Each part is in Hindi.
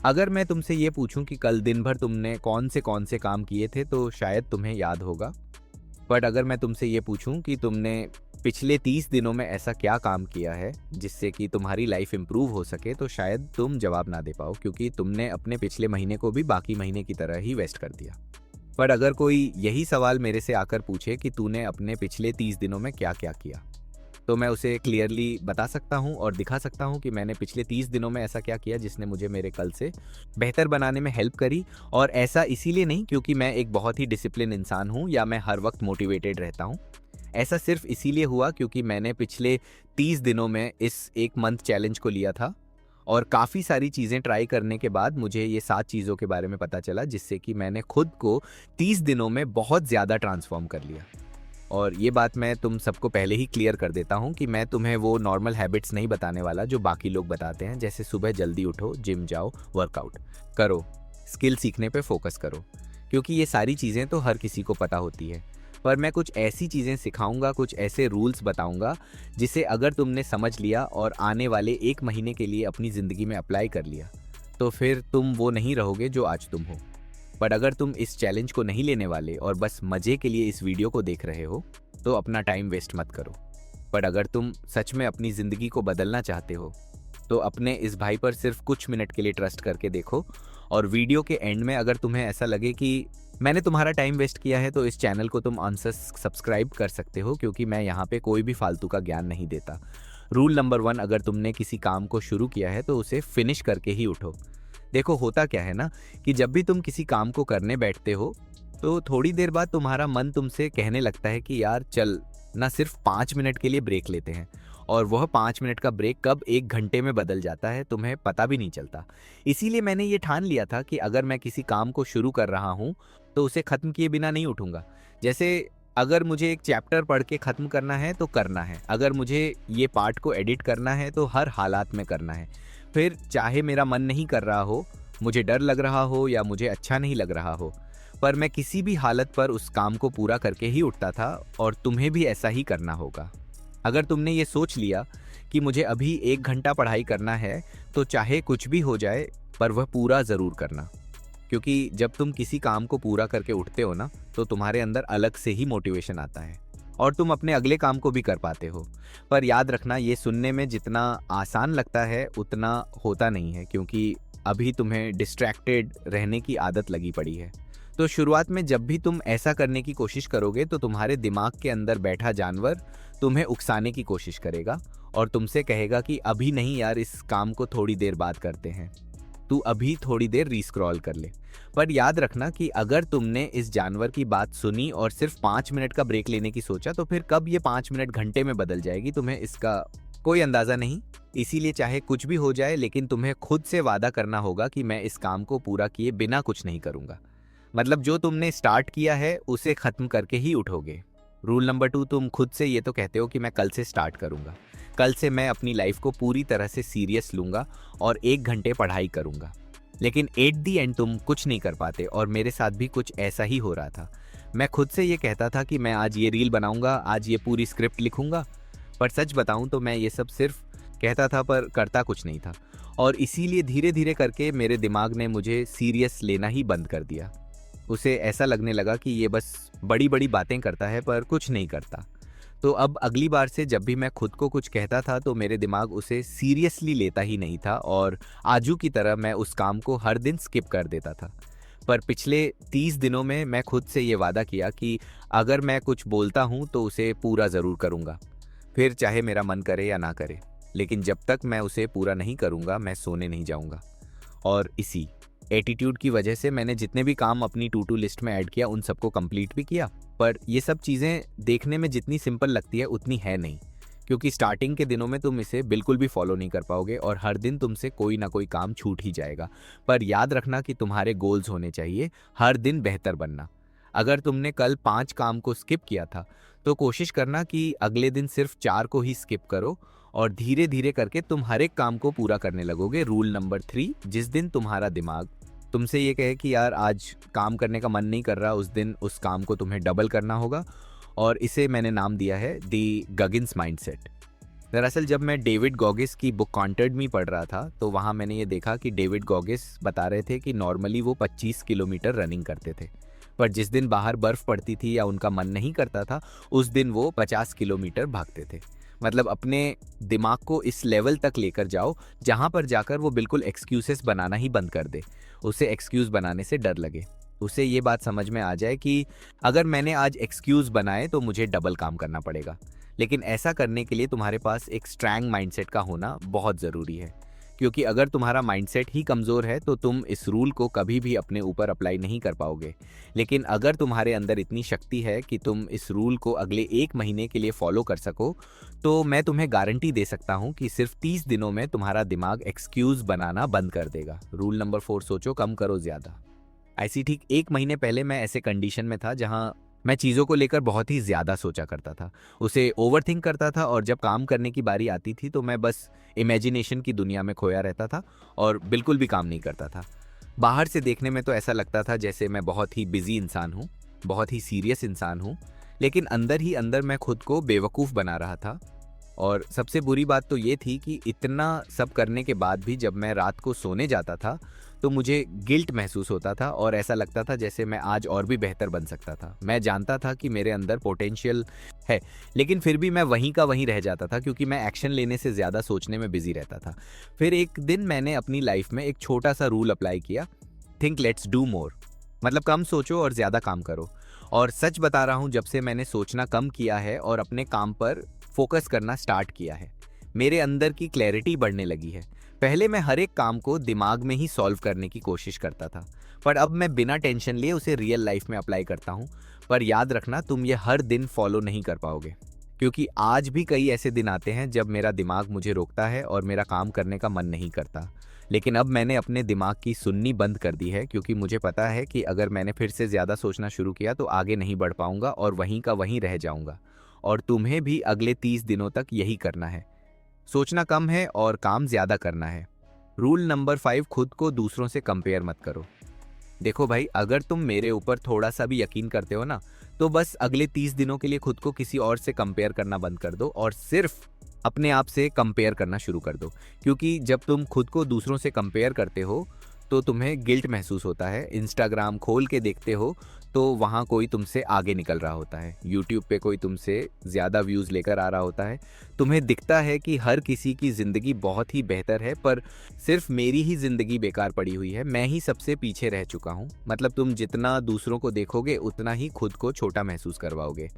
अगर मैं तुमसे ये पूछूं कि कल दिन भर तुमने कौन से काम किए थे तो शायद तुम्हें याद होगा। बट अगर मैं तुमसे ये पूछूं कि तुमने पिछले 30 दिनों में ऐसा क्या काम किया है जिससे कि तुम्हारी लाइफ इम्प्रूव हो सके, तो शायद तुम जवाब ना दे पाओ, क्योंकि तुमने अपने पिछले महीने को भी बाकी महीने की तरह ही वेस्ट कर दिया। पर अगर कोई यही सवाल मेरे से आकर पूछे कि तूने अपने पिछले 30 दिनों में क्या क्या किया, तो मैं उसे क्लियरली बता सकता हूँ और दिखा सकता हूँ कि मैंने पिछले 30 दिनों में ऐसा क्या किया जिसने मुझे मेरे कल से बेहतर बनाने में हेल्प करी। और ऐसा इसीलिए नहीं क्योंकि मैं एक बहुत ही डिसिप्लिन इंसान हूँ या मैं हर वक्त मोटिवेटेड रहता हूँ। ऐसा सिर्फ इसीलिए हुआ क्योंकि मैंने पिछले 30 दिनों में इस एक मंथ चैलेंज को लिया था और काफ़ी सारी चीज़ें ट्राई करने के बाद मुझे ये 7 चीज़ों के बारे में पता चला जिससे कि मैंने खुद को 30 दिनों में बहुत ज़्यादा ट्रांसफॉर्म कर लिया। और ये बात मैं तुम सबको पहले ही क्लियर कर देता हूँ कि मैं तुम्हें वो नॉर्मल हैबिट्स नहीं बताने वाला जो बाकी लोग बताते हैं, जैसे सुबह जल्दी उठो, जिम जाओ, वर्कआउट करो, स्किल सीखने पे फोकस करो, क्योंकि ये सारी चीज़ें तो हर किसी को पता होती है। पर मैं कुछ ऐसी चीज़ें सिखाऊंगा, कुछ ऐसे रूल्स बताऊंगा जिसे अगर तुमने समझ लिया और आने वाले 1 महीने के लिए अपनी ज़िंदगी में अप्लाई कर लिया, तो फिर तुम वो नहीं रहोगे जो आज तुम हो। बट अगर तुम इस चैलेंज को नहीं लेने वाले और बस मज़े के लिए इस वीडियो को देख रहे हो, तो अपना टाइम वेस्ट मत करो। बट अगर तुम सच में अपनी ज़िंदगी को बदलना चाहते हो, तो अपने इस भाई पर सिर्फ कुछ मिनट के लिए ट्रस्ट करके देखो। और वीडियो के एंड में अगर तुम्हें ऐसा लगे कि मैंने तुम्हारा टाइम वेस्ट किया है, तो इस चैनल को तुम अनसब्सक्राइब कर सकते हो, क्योंकि मैं यहाँ पे कोई भी फालतू का ज्ञान नहीं देता। रूल नंबर 1, अगर तुमने किसी काम को शुरू किया है तो उसे फिनिश करके ही उठो। देखो होता क्या है ना, कि जब भी तुम किसी काम को करने बैठते हो तो थोड़ी देर बाद तुम्हारा मन तुमसे कहने लगता है कि यार चल ना, सिर्फ 5 मिनट के लिए ब्रेक लेते हैं। और वह 5 मिनट का ब्रेक कब 1 घंटे में बदल जाता है तुम्हें पता भी नहीं चलता। इसीलिए मैंने ये ठान लिया था कि अगर मैं किसी काम को शुरू कर रहा हूँ तो उसे ख़त्म किए बिना नहीं उठूंगा। जैसे अगर मुझे एक चैप्टर पढ़ के ख़त्म करना है तो करना है, अगर मुझे ये पार्ट को एडिट करना है तो हर हालात में करना है। फिर चाहे मेरा मन नहीं कर रहा हो, मुझे डर लग रहा हो या मुझे अच्छा नहीं लग रहा हो, पर मैं किसी भी हालत पर उस काम को पूरा करके ही उठता था। और तुम्हें भी ऐसा ही करना होगा। अगर तुमने ये सोच लिया कि मुझे अभी 1 घंटा पढ़ाई करना है, तो चाहे कुछ भी हो जाए पर वह पूरा ज़रूर करना। क्योंकि जब तुम किसी काम को पूरा करके उठते हो ना, तो तुम्हारे अंदर अलग से ही मोटिवेशन आता है और तुम अपने अगले काम को भी कर पाते हो। पर याद रखना, ये सुनने में जितना आसान लगता है उतना होता नहीं है, क्योंकि अभी तुम्हें डिस्ट्रैक्टेड रहने की आदत लगी पड़ी है। तो शुरुआत में जब भी तुम ऐसा करने की कोशिश करोगे तो तुम्हारे दिमाग के अंदर बैठा जानवर तुम्हें उकसाने की कोशिश करेगा और तुमसे कहेगा कि अभी नहीं यार, इस काम को थोड़ी देर बाद करते हैं, तू अभी थोड़ी देर रीस्क्रॉल कर ले। पर याद रखना कि अगर तुमने इस जानवर की बात सुनी और सिर्फ 5 मिनट का ब्रेक लेने की सोचा, तो फिर कब ये 5 मिनट घंटे में बदल जाएगी तुम्हें इसका कोई अंदाज़ा नहीं। इसीलिए चाहे कुछ भी हो जाए, लेकिन तुम्हें खुद से वादा करना होगा कि मैं इस काम को पूरा किए बिना कुछ नहीं करूँगा। मतलब जो तुमने स्टार्ट किया है उसे ख़त्म करके ही उठोगे। रूल नंबर 2, तुम खुद से ये तो कहते हो कि मैं कल से स्टार्ट करूँगा, कल से मैं अपनी लाइफ को पूरी तरह से सीरियस लूँगा और 1 घंटे पढ़ाई करूँगा। लेकिन एट दी एंड तुम कुछ नहीं कर पाते, और मेरे साथ भी कुछ ऐसा ही हो रहा था। मैं खुद से ये कहता था कि मैं आज ये रील बनाऊँगा, आज ये पूरी स्क्रिप्ट लिखूँगा, पर सच बताऊँ तो मैं ये सब सिर्फ कहता था पर करता कुछ नहीं था। और इसीलिए धीरे धीरे करके मेरे दिमाग ने मुझे सीरियस लेना ही बंद कर दिया। उसे ऐसा लगने लगा कि ये बस बड़ी बड़ी बातें करता है पर कुछ नहीं करता। तो अब अगली बार से जब भी मैं खुद को कुछ कहता था तो मेरे दिमाग उसे सीरियसली लेता ही नहीं था और आजू की तरह मैं उस काम को हर दिन स्किप कर देता था। पर पिछले 30 दिनों में मैं खुद से ये वादा किया कि अगर मैं कुछ बोलता हूँ तो उसे पूरा ज़रूर करूँगा, फिर चाहे मेरा मन करे या ना करे। लेकिन जब तक मैं उसे पूरा नहीं करूँगा मैं सोने नहीं जाऊँगा। और इसी एटीट्यूड की वजह से मैंने जितने भी काम अपनी टू टू लिस्ट में ऐड किया उन सबको कंप्लीट भी किया। पर ये सब चीज़ें देखने में जितनी सिंपल लगती है उतनी है नहीं, क्योंकि स्टार्टिंग के दिनों में तुम इसे बिल्कुल भी फॉलो नहीं कर पाओगे और हर दिन तुमसे कोई ना कोई काम छूट ही जाएगा। पर याद रखना कि तुम्हारे गोल्स होने चाहिए हर दिन बेहतर बनना। अगर तुमने कल 5 काम को स्किप किया था तो कोशिश करना कि अगले दिन सिर्फ 4 को ही स्किप करो और धीरे धीरे करके तुम हर एक काम को पूरा करने लगोगे। रूल नंबर 3, जिस दिन तुम्हारा दिमाग तुमसे ये कहे कि यार आज काम करने का मन नहीं कर रहा, उस दिन उस काम को तुम्हें डबल करना होगा। और इसे मैंने नाम दिया है दी गगिन्स माइंडसेट। दरअसल जब मैं डेविड गॉगिस की बुक कॉन्टर्ड मी पढ़ रहा था, तो वहाँ मैंने ये देखा कि डेविड गॉगिस बता रहे थे कि नॉर्मली वो 25 किलोमीटर रनिंग करते थे, पर जिस दिन बाहर बर्फ़ पड़ती थी या उनका मन नहीं करता था, उस दिन वो 50 किलोमीटर भागते थे। मतलब अपने दिमाग को इस लेवल तक लेकर जाओ, जहाँ पर जाकर वो बिल्कुल एक्सक्यूज़ेस बनाना ही बंद कर दे। उसे एक्सक्यूज़ बनाने से डर लगे। उसे ये बात समझ में आ जाए कि अगर मैंने आज एक्सक्यूज़ बनाए तो मुझे डबल काम करना पड़ेगा। लेकिन ऐसा करने के लिए तुम्हारे पास एक स्ट्रॉन्ग माइंडसेट का होना बहुत ज़रूरी है, क्योंकि अगर तुम्हारा माइंडसेट ही कमज़ोर है तो तुम इस रूल को कभी भी अपने ऊपर अप्लाई नहीं कर पाओगे। लेकिन अगर तुम्हारे अंदर इतनी शक्ति है कि तुम इस रूल को अगले 1 महीने के लिए फॉलो कर सको, तो मैं तुम्हें गारंटी दे सकता हूँ कि सिर्फ 30 दिनों में तुम्हारा दिमाग एक्सक्यूज़ बनाना बंद कर देगा। रूल नंबर 4, सोचो कम करो ज़्यादा। ऐसी ठीक 1 महीने पहले मैं ऐसे कंडीशन में था जहाँ मैं चीज़ों को लेकर बहुत ही ज़्यादा सोचा करता था, उसे ओवरथिंक करता था, और जब काम करने की बारी आती थी तो मैं बस इमेजिनेशन की दुनिया में खोया रहता था और बिल्कुल भी काम नहीं करता था। बाहर से देखने में तो ऐसा लगता था जैसे मैं बहुत ही बिजी इंसान हूँ, बहुत ही सीरियस इंसान हूँ, लेकिन अंदर ही अंदर मैं खुद को बेवकूफ़ बना रहा था। और सबसे बुरी बात तो ये थी कि इतना सब करने के बाद भी जब मैं रात को सोने जाता था तो मुझे गिल्ट महसूस होता था और ऐसा लगता था जैसे मैं आज और भी बेहतर बन सकता था। मैं जानता था कि मेरे अंदर पोटेंशियल है, लेकिन फिर भी मैं वहीं का वहीं रह जाता था, क्योंकि मैं एक्शन लेने से ज़्यादा सोचने में बिजी रहता था। फिर एक दिन मैंने अपनी लाइफ में एक छोटा सा रूल अप्लाई किया, थिंक लेट्स डू मोर। मतलब कम सोचो और ज़्यादा काम करो। और सच बता रहा हूँ, जब से मैंने सोचना कम किया है और अपने काम पर फोकस करना स्टार्ट किया है, मेरे अंदर की क्लैरिटी बढ़ने लगी है। पहले मैं हर एक काम को दिमाग में ही सॉल्व करने की कोशिश करता था, पर अब मैं बिना टेंशन लिए उसे रियल लाइफ में अप्लाई करता हूँ। पर याद रखना, तुम ये हर दिन फॉलो नहीं कर पाओगे, क्योंकि आज भी कई ऐसे दिन आते हैं जब मेरा दिमाग मुझे रोकता है और मेरा काम करने का मन नहीं करता। लेकिन अब मैंने अपने दिमाग की सुननी बंद कर दी है, क्योंकि मुझे पता है कि अगर मैंने फिर से ज़्यादा सोचना शुरू किया तो आगे नहीं बढ़ पाऊंगा और वहीं का वहीं रह जाऊंगा। और तुम्हें भी अगले 30 दिनों तक यही करना है। सोचना कम है और काम ज़्यादा करना है। रूल नंबर 5, खुद को दूसरों से कंपेयर मत करो। देखो भाई, अगर तुम मेरे ऊपर थोड़ा सा भी यकीन करते हो ना, तो बस अगले 30 दिनों के लिए खुद को किसी और से कंपेयर करना बंद कर दो और सिर्फ अपने आप से कंपेयर करना शुरू कर दो। क्योंकि जब तुम खुद को दूसरों से कंपेयर करते हो तो तुम्हें गिल्ट महसूस होता है। इंस्टाग्राम खोल के देखते हो तो वहाँ कोई तुमसे आगे निकल रहा होता है, यूट्यूब पे कोई तुमसे ज़्यादा व्यूज़ लेकर आ रहा होता है। तुम्हें दिखता है कि हर किसी की ज़िंदगी बहुत ही बेहतर है, पर सिर्फ मेरी ही ज़िंदगी बेकार पड़ी हुई है, मैं ही सबसे पीछे रह चुका हूँ। मतलब तुम जितना दूसरों को देखोगे उतना ही खुद को छोटा महसूस करवाओगे,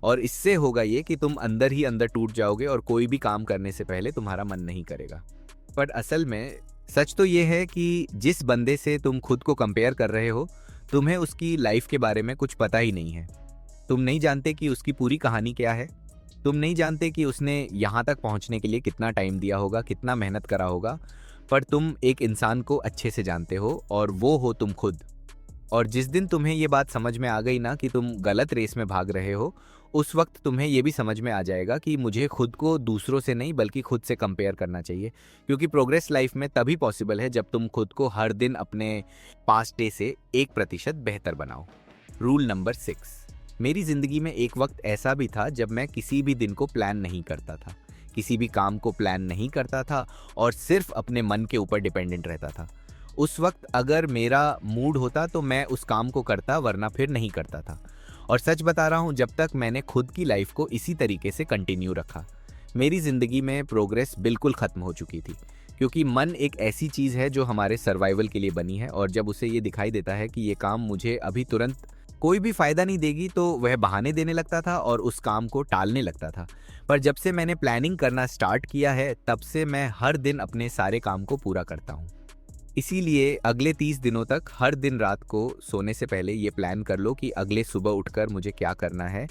और इससे होगा ये कि तुम अंदर ही अंदर टूट जाओगे और कोई भी काम करने से पहले तुम्हारा मन नहीं करेगा। पर असल में सच तो ये है कि जिस बंदे से तुम खुद को कंपेयर कर रहे हो, तुम्हें उसकी लाइफ के बारे में कुछ पता ही नहीं है। तुम नहीं जानते कि उसकी पूरी कहानी क्या है। तुम नहीं जानते कि उसने यहाँ तक पहुँचने के लिए कितना टाइम दिया होगा, कितना मेहनत करा होगा। पर तुम एक इंसान को अच्छे से जानते हो, और वो हो तुम खुद। और जिस दिन तुम्हें ये बात समझ में आ गई ना कि तुम गलत रेस में भाग रहे हो, उस वक्त तुम्हें ये भी समझ में आ जाएगा कि मुझे खुद को दूसरों से नहीं बल्कि खुद से कंपेयर करना चाहिए। क्योंकि प्रोग्रेस लाइफ में तभी पॉसिबल है जब तुम खुद को हर दिन अपने पास्ट डे से 1% बेहतर बनाओ। रूल नंबर 6, मेरी ज़िंदगी में एक वक्त ऐसा भी था जब मैं किसी भी दिन को प्लान नहीं करता था, किसी भी काम को प्लान नहीं करता था और सिर्फ अपने मन के ऊपर डिपेंडेंट रहता था। उस वक्त अगर मेरा मूड होता तो मैं उस काम को करता, वरना फिर नहीं करता था। और सच बता रहा हूँ, जब तक मैंने खुद की लाइफ को इसी तरीके से कंटिन्यू रखा, मेरी ज़िंदगी में प्रोग्रेस बिल्कुल ख़त्म हो चुकी थी। क्योंकि मन एक ऐसी चीज़ है जो हमारे सर्वाइवल के लिए बनी है, और जब उसे ये दिखाई देता है कि ये काम मुझे अभी तुरंत कोई भी फ़ायदा नहीं देगी, तो वह बहाने देने लगता था और उस काम को टालने लगता था। पर जब से मैंने प्लानिंग करना स्टार्ट किया है, तब से मैं हर दिन अपने सारे काम को पूरा करता हूँ। इसीलिए अगले 30 दिनों तक हर दिन रात को सोने से पहले ये प्लान कर लो कि अगले सुबह उठकर मुझे क्या करना है,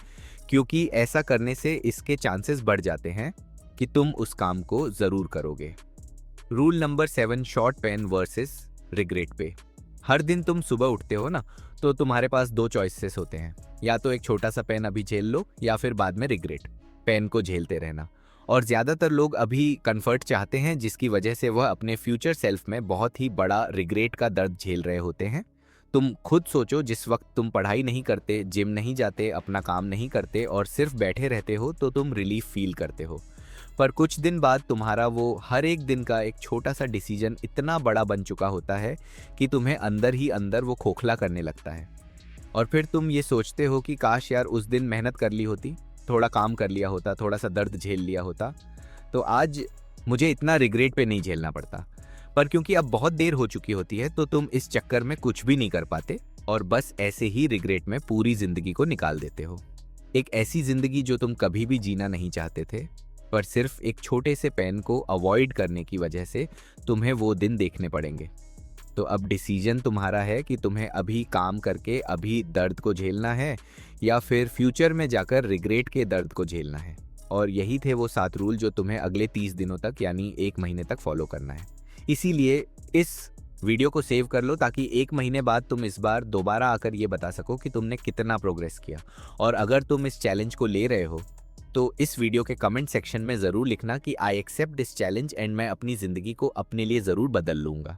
क्योंकि ऐसा करने से इसके चांसेस बढ़ जाते हैं कि तुम उस काम को ज़रूर करोगे। Rule number 7, short pain versus regret पे। हर दिन तुम सुबह उठते हो ना, तो तुम्हारे पास 2 चॉइसेस होते हैं, या तो एक छोटा सा पेन अभी झेल लो, या फिर बाद में रिग्रेट, पेन को झेलते रहना। और ज़्यादातर लोग अभी कंफर्ट चाहते हैं, जिसकी वजह से वह अपने फ्यूचर सेल्फ में बहुत ही बड़ा रिग्रेट का दर्द झेल रहे होते हैं। तुम खुद सोचो, जिस वक्त तुम पढ़ाई नहीं करते, जिम नहीं जाते, अपना काम नहीं करते और सिर्फ बैठे रहते हो, तो तुम रिलीफ फील करते हो। पर कुछ दिन बाद तुम्हारा वो हर एक दिन का एक छोटा सा डिसीजन इतना बड़ा बन चुका होता है कि तुम्हें अंदर ही अंदर वो खोखला करने लगता है। और फिर तुम ये सोचते हो कि काश यार उस दिन मेहनत कर ली होती, थोड़ा काम कर लिया होता, थोड़ा सा दर्द झेल लिया होता, तो आज मुझे इतना रिग्रेट पे नहीं झेलना पड़ता। पर क्योंकि अब बहुत देर हो चुकी होती है तो तुम इस चक्कर में कुछ भी नहीं कर पाते और बस ऐसे ही रिग्रेट में पूरी जिंदगी को निकाल देते हो। एक ऐसी जिंदगी जो तुम कभी भी जीना नहीं चाहते थे, पर सिर्फ एक छोटे से पेन को अवॉइड करने की वजह से तुम्हें वो दिन देखने पड़ेंगे। तो अब डिसीजन तुम्हारा है कि तुम्हें अभी काम करके अभी दर्द को झेलना है या फिर फ्यूचर में जाकर रिग्रेट के दर्द को झेलना है। और यही थे वो 7 रूल जो तुम्हें अगले 30 दिनों तक यानी 1 महीने तक फॉलो करना है। इसीलिए इस वीडियो को सेव कर लो ताकि 1 महीने बाद तुम इस बार दोबारा आकर ये बता सको कि तुमने कितना प्रोग्रेस किया। और अगर तुम इस चैलेंज को ले रहे हो तो इस वीडियो के कमेंट सेक्शन में ज़रूर लिखना कि I accept this challenge and मैं अपनी ज़िंदगी को अपने लिए ज़रूर बदल लूँगा।